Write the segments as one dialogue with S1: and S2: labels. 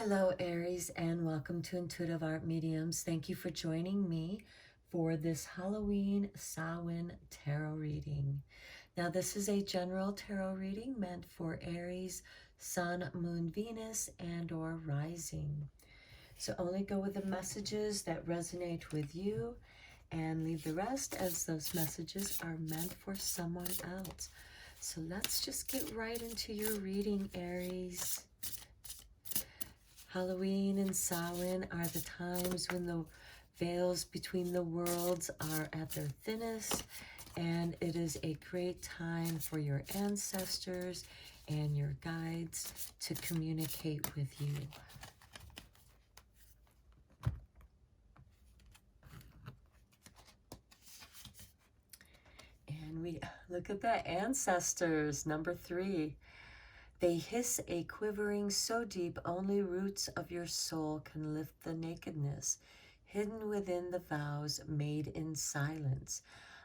S1: Hello, Aries, and welcome to Intuitive Art Mediums. Thank you for joining me for this Halloween Samhain tarot reading. Now, this is a general tarot reading meant for Aries, Sun, Moon, Venus, and or Rising. So only go with the messages that resonate with you and leave the rest as those messages are meant for someone else. So let's just get right into your reading, Aries. Halloween and Samhain are the times when the veils between the worlds are at their thinnest, and it is a great time for your ancestors and your guides to communicate with you. And we look at that, ancestors, number 3. They hiss a quivering so deep only roots of your soul can lift the nakedness, hidden within the vows made in silence,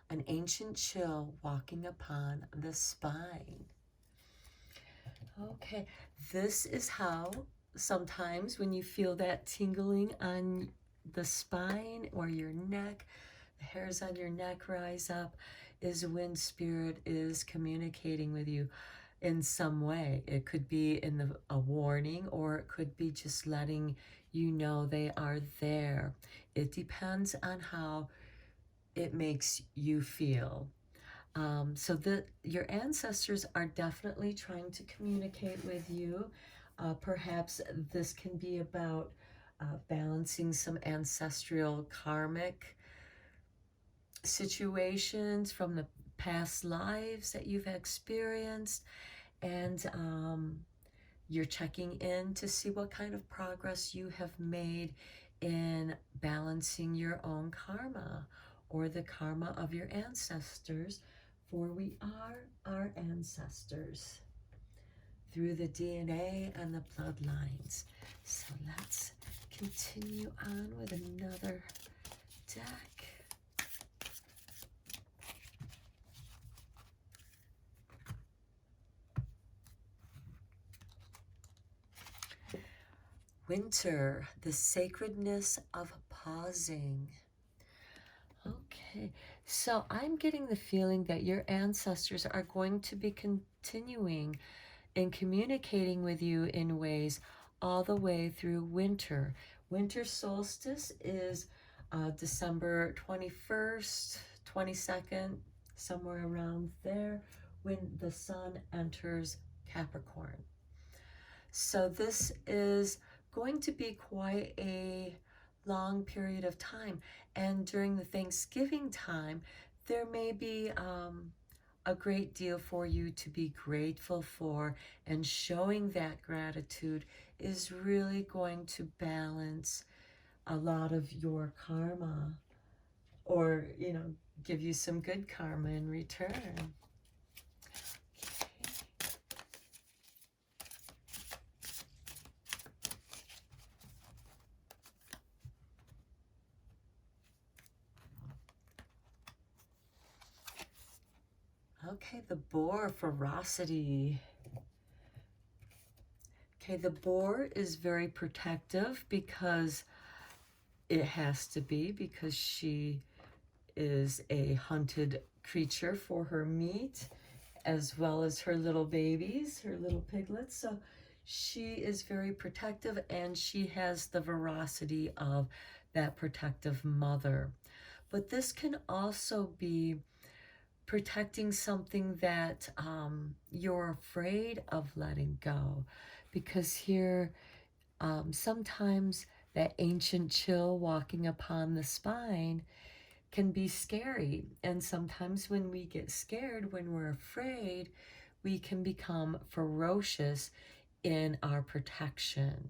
S1: an ancient chill walking upon the spine. Okay, this is how sometimes when you feel that tingling on the spine or your neck, the hairs on your neck rise up, is when spirit is communicating with you in some way. It could be in a warning, or it could be just letting you know they are there. It depends on how it makes you feel. So your ancestors are definitely trying to communicate with you. Perhaps this can be about balancing some ancestral karmic situations from the past lives that you've experienced, and you're checking in to see what kind of progress you have made in balancing your own karma or the karma of your ancestors, for we are our ancestors through the DNA and the bloodlines. So let's continue on with another deck. Winter, the sacredness of pausing. Okay, so I'm getting the feeling that your ancestors are going to be continuing and communicating with you in ways all the way through winter. Winter solstice is December 21st, 22nd, somewhere around there, when the sun enters Capricorn. So this is going to be quite a long period of time. And during the Thanksgiving time, there may be a great deal for you to be grateful for, and showing that gratitude is really going to balance a lot of your karma, or, give you some good karma in return. Okay, the boar, ferocity. Okay, the boar is very protective because it has to be, because she is a hunted creature for her meat, as well as her little babies, her little piglets. So she is very protective, and she has the veracity of that protective mother. But this can also be protecting something that you're afraid of letting go, because here sometimes that ancient chill walking upon the spine can be scary. And sometimes when we get scared, when we're afraid, we can become ferocious in our protection.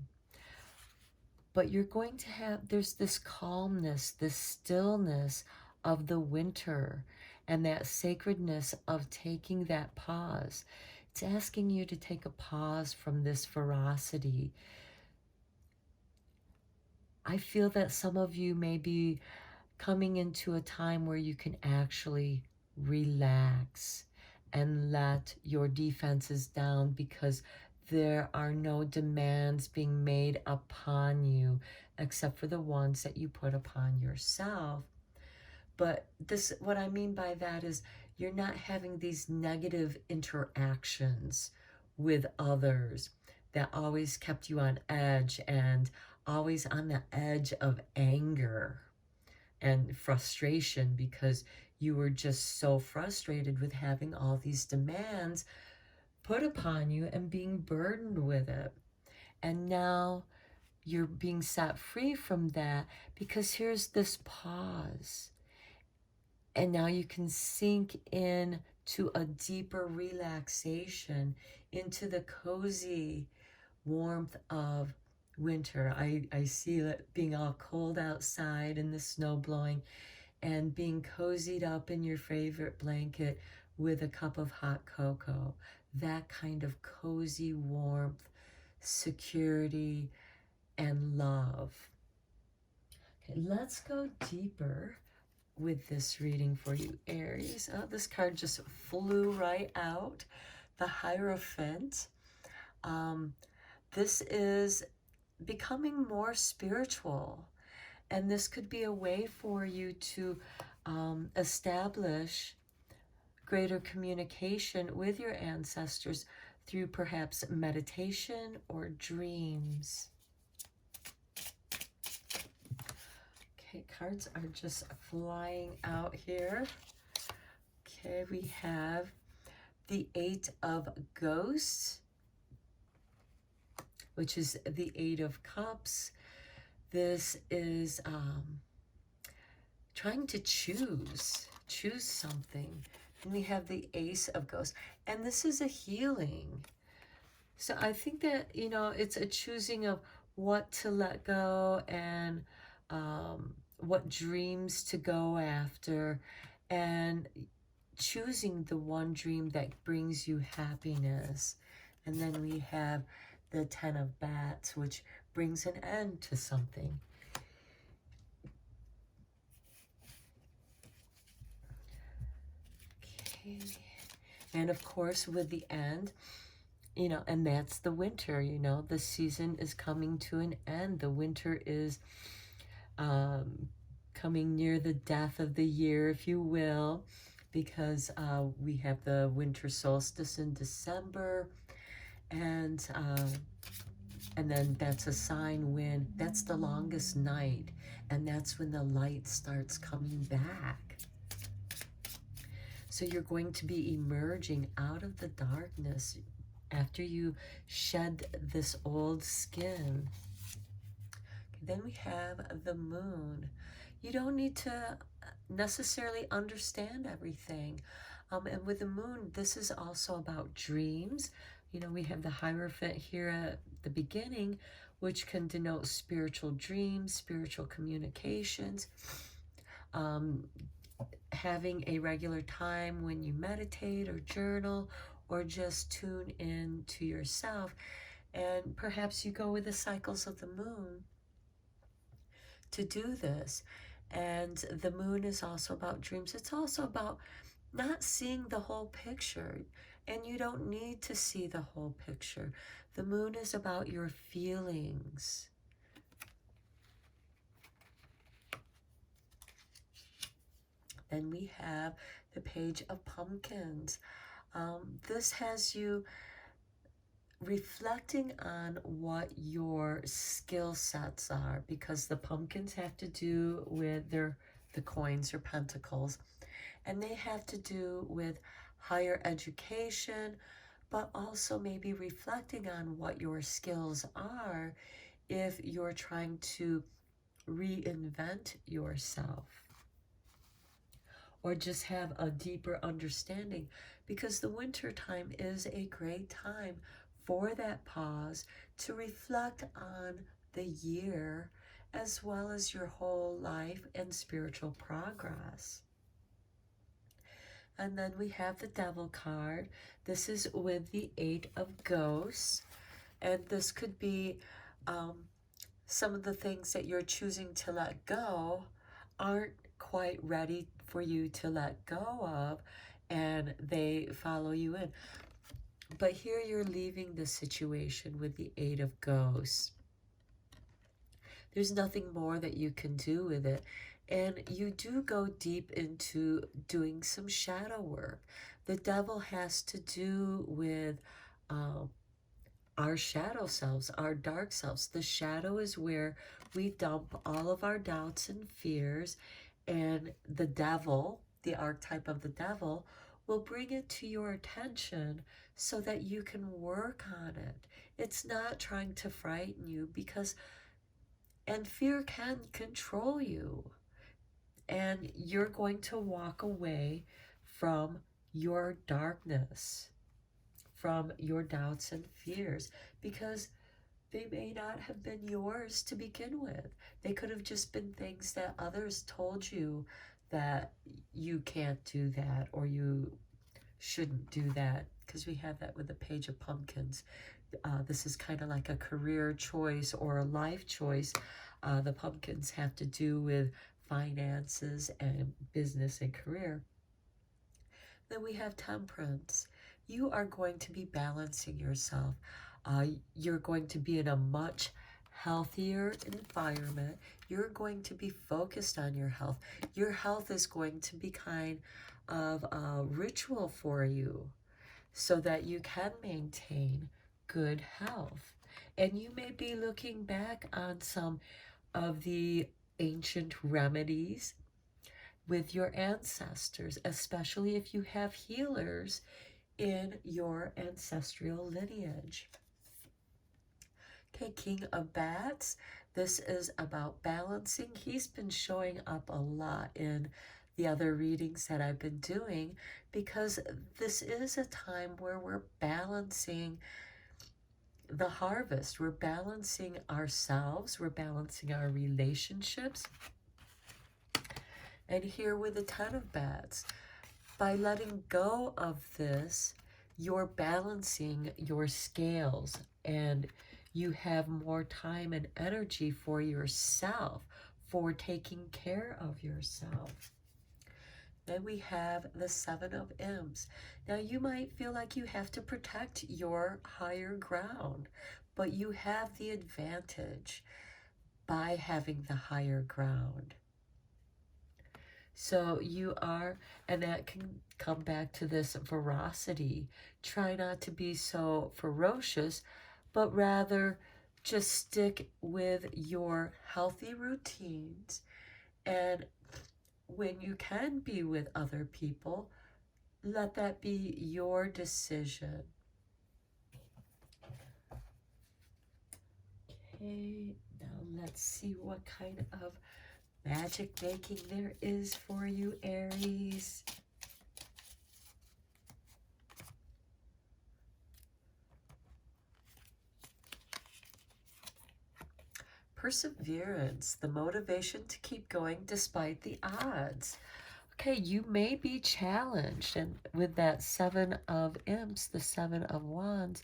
S1: But you're going to there's this calmness, this stillness of the winter, and that sacredness of taking that pause. It's asking you to take a pause from this ferocity. I feel that some of you may be coming into a time where you can actually relax and let your defenses down, because There are no demands being made upon you except for the ones that you put upon yourself. But this, what I mean by that is you're not having these negative interactions with others that always kept you on edge and always on the edge of anger and frustration because you were just so frustrated with having all these demands put upon you and being burdened with it. And now you're being set free from that because here's this pause. And now you can sink in to a deeper relaxation, into the cozy warmth of winter. I see it being all cold outside and the snow blowing, and being cozied up in your favorite blanket with a cup of hot cocoa. That kind of cozy warmth, security, and love. Okay, let's go deeper with this reading for you, Aries. Oh, this card just flew right out. The Hierophant. This is becoming more spiritual. And this could be a way for you to establish greater communication with your ancestors through perhaps meditation or dreams. Okay, cards are just flying out here. Okay, we have the Eight of Ghosts, which is the Eight of Cups. This is trying to choose something. And we have the Ace of Ghosts. And this is a healing. So I think that, you know, it's a choosing of what to let go and what dreams to go after, and choosing the one dream that brings you happiness. And then we have the Ten of Bats, which brings an end to something. Okay. And of course, with the end, you know, and that's the winter, you know, the season is coming to an end. The winter is coming near the death of the year, if you will, because we have the winter solstice in December, and then that's a sign when that's the longest night, and that's when the light starts coming back. So you're going to be emerging out of the darkness after you shed this old skin. Then we have the Moon. You don't need to necessarily understand everything. And with the Moon, this is also about dreams. You know, we have the Hierophant here at the beginning, which can denote spiritual dreams, spiritual communications. Having a regular time when you meditate or journal or just tune in to yourself. And perhaps you go with the cycles of the moon to do this. And the moon is also about dreams. It's also about not seeing the whole picture. And you don't need to see the whole picture. The moon is about your feelings. Then we have the Page of Pumpkins. This has you reflecting on what your skill sets are, because the pumpkins have to do with the coins or pentacles, and they have to do with higher education, but also maybe reflecting on what your skills are if you're trying to reinvent yourself, or just have a deeper understanding, because the winter time is a great time for that pause to reflect on the year as well as your whole life and spiritual progress. And then we have the Devil card. This is with the Eight of Ghosts, and this could be some of the things that you're choosing to let go aren't quite ready for you to let go of, and they follow you in. But here you're leaving the situation with the Eight of Ghosts. There's nothing more that you can do with it. And you do go deep into doing some shadow work. The devil has to do with our shadow selves, our dark selves. The shadow is where we dump all of our doubts and fears, and the devil, the archetype of the devil, will bring it to your attention so that you can work on it. It's not trying to frighten you, because, and fear can control you, and you're going to walk away from your darkness, from your doubts and fears, because they may not have been yours to begin with. They could have just been things that others told you that you can't do that, or you shouldn't do that, because we have that with the Page of Pumpkins. This is kind of like a career choice or a life choice. The pumpkins have to do with finances and business and career. Then we have Temperance. You are going to be balancing yourself. You're going to be in a much healthier environment. You're going to be focused on your health. Your health is going to be kind of a ritual for you, so that you can maintain good health. And you may be looking back on some of the ancient remedies with your ancestors, especially if you have healers in your ancestral lineage. Okay, King of Bats, this is about balancing. He's been showing up a lot in the other readings that I've been doing, because this is a time where we're balancing the harvest. We're balancing ourselves, we're balancing our relationships. And here with the Ten of Bats, by letting go of this, you're balancing your scales, and you have more time and energy for yourself, for taking care of yourself. Then we have the Seven of Imps. Now you might feel like you have to protect your higher ground, but you have the advantage by having the higher ground. So you are, and that can come back to this veracity. Try not to be so ferocious, but rather just stick with your healthy routines. And when you can be with other people, let that be your decision. Okay, now let's see what kind of magic making there is for you, Aries. Perseverance, the motivation to keep going despite the odds. Okay, you may be challenged, and with that Seven of Imps, the Seven of Wands,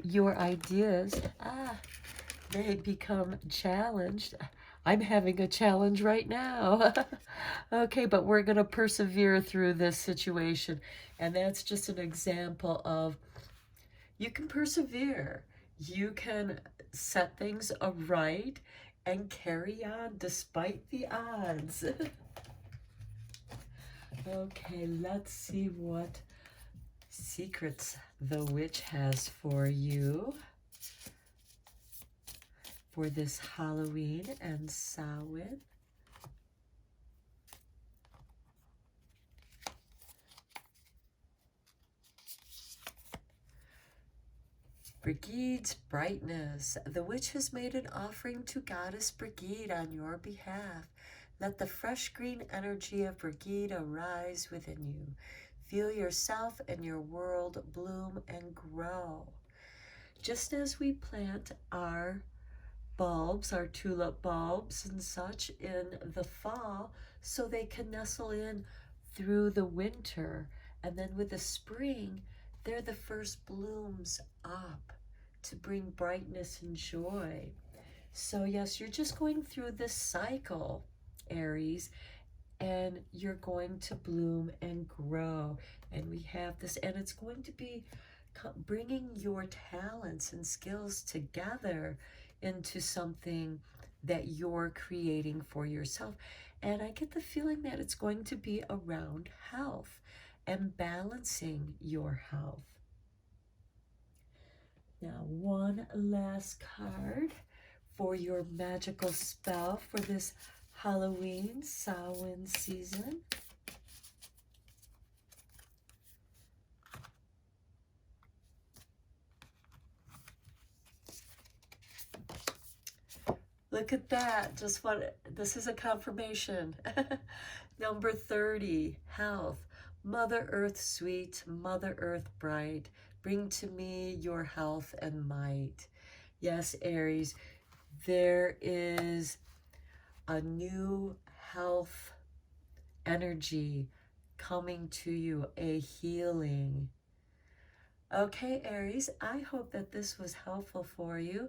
S1: your ideas may become challenged. I'm having a challenge right now. Okay, but we're going to persevere through this situation. And that's just an example of, you can persevere. You can set things right and carry on despite the odds. Okay, let's see what secrets the witch has for you for this Halloween and Samhain. Brigide's brightness. The witch has made an offering to Goddess Brigide on your behalf. Let the fresh green energy of Brigide arise within you. Feel yourself and your world bloom and grow. Just as we plant our bulbs, our tulip bulbs and such, in the fall, so they can nestle in through the winter, and then with the spring, they're the first blooms up to bring brightness and joy. So yes, you're just going through this cycle, Aries, and you're going to bloom and grow. And we have this, and it's going to be bringing your talents and skills together into something that you're creating for yourself. And I get the feeling that it's going to be around health and balancing your health. Now, one last card for your magical spell for this Halloween Samhain season. Look at that. Just what this is a confirmation. Number 30, health. Mother Earth sweet, Mother Earth bright, bring to me your health and might. Yes, Aries, there is a new health energy coming to you, a healing. Okay, Aries, I hope that this was helpful for you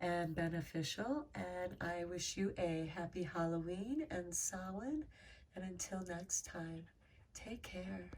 S1: and beneficial, and I wish you a happy Halloween and Samhain, and until next time, take care.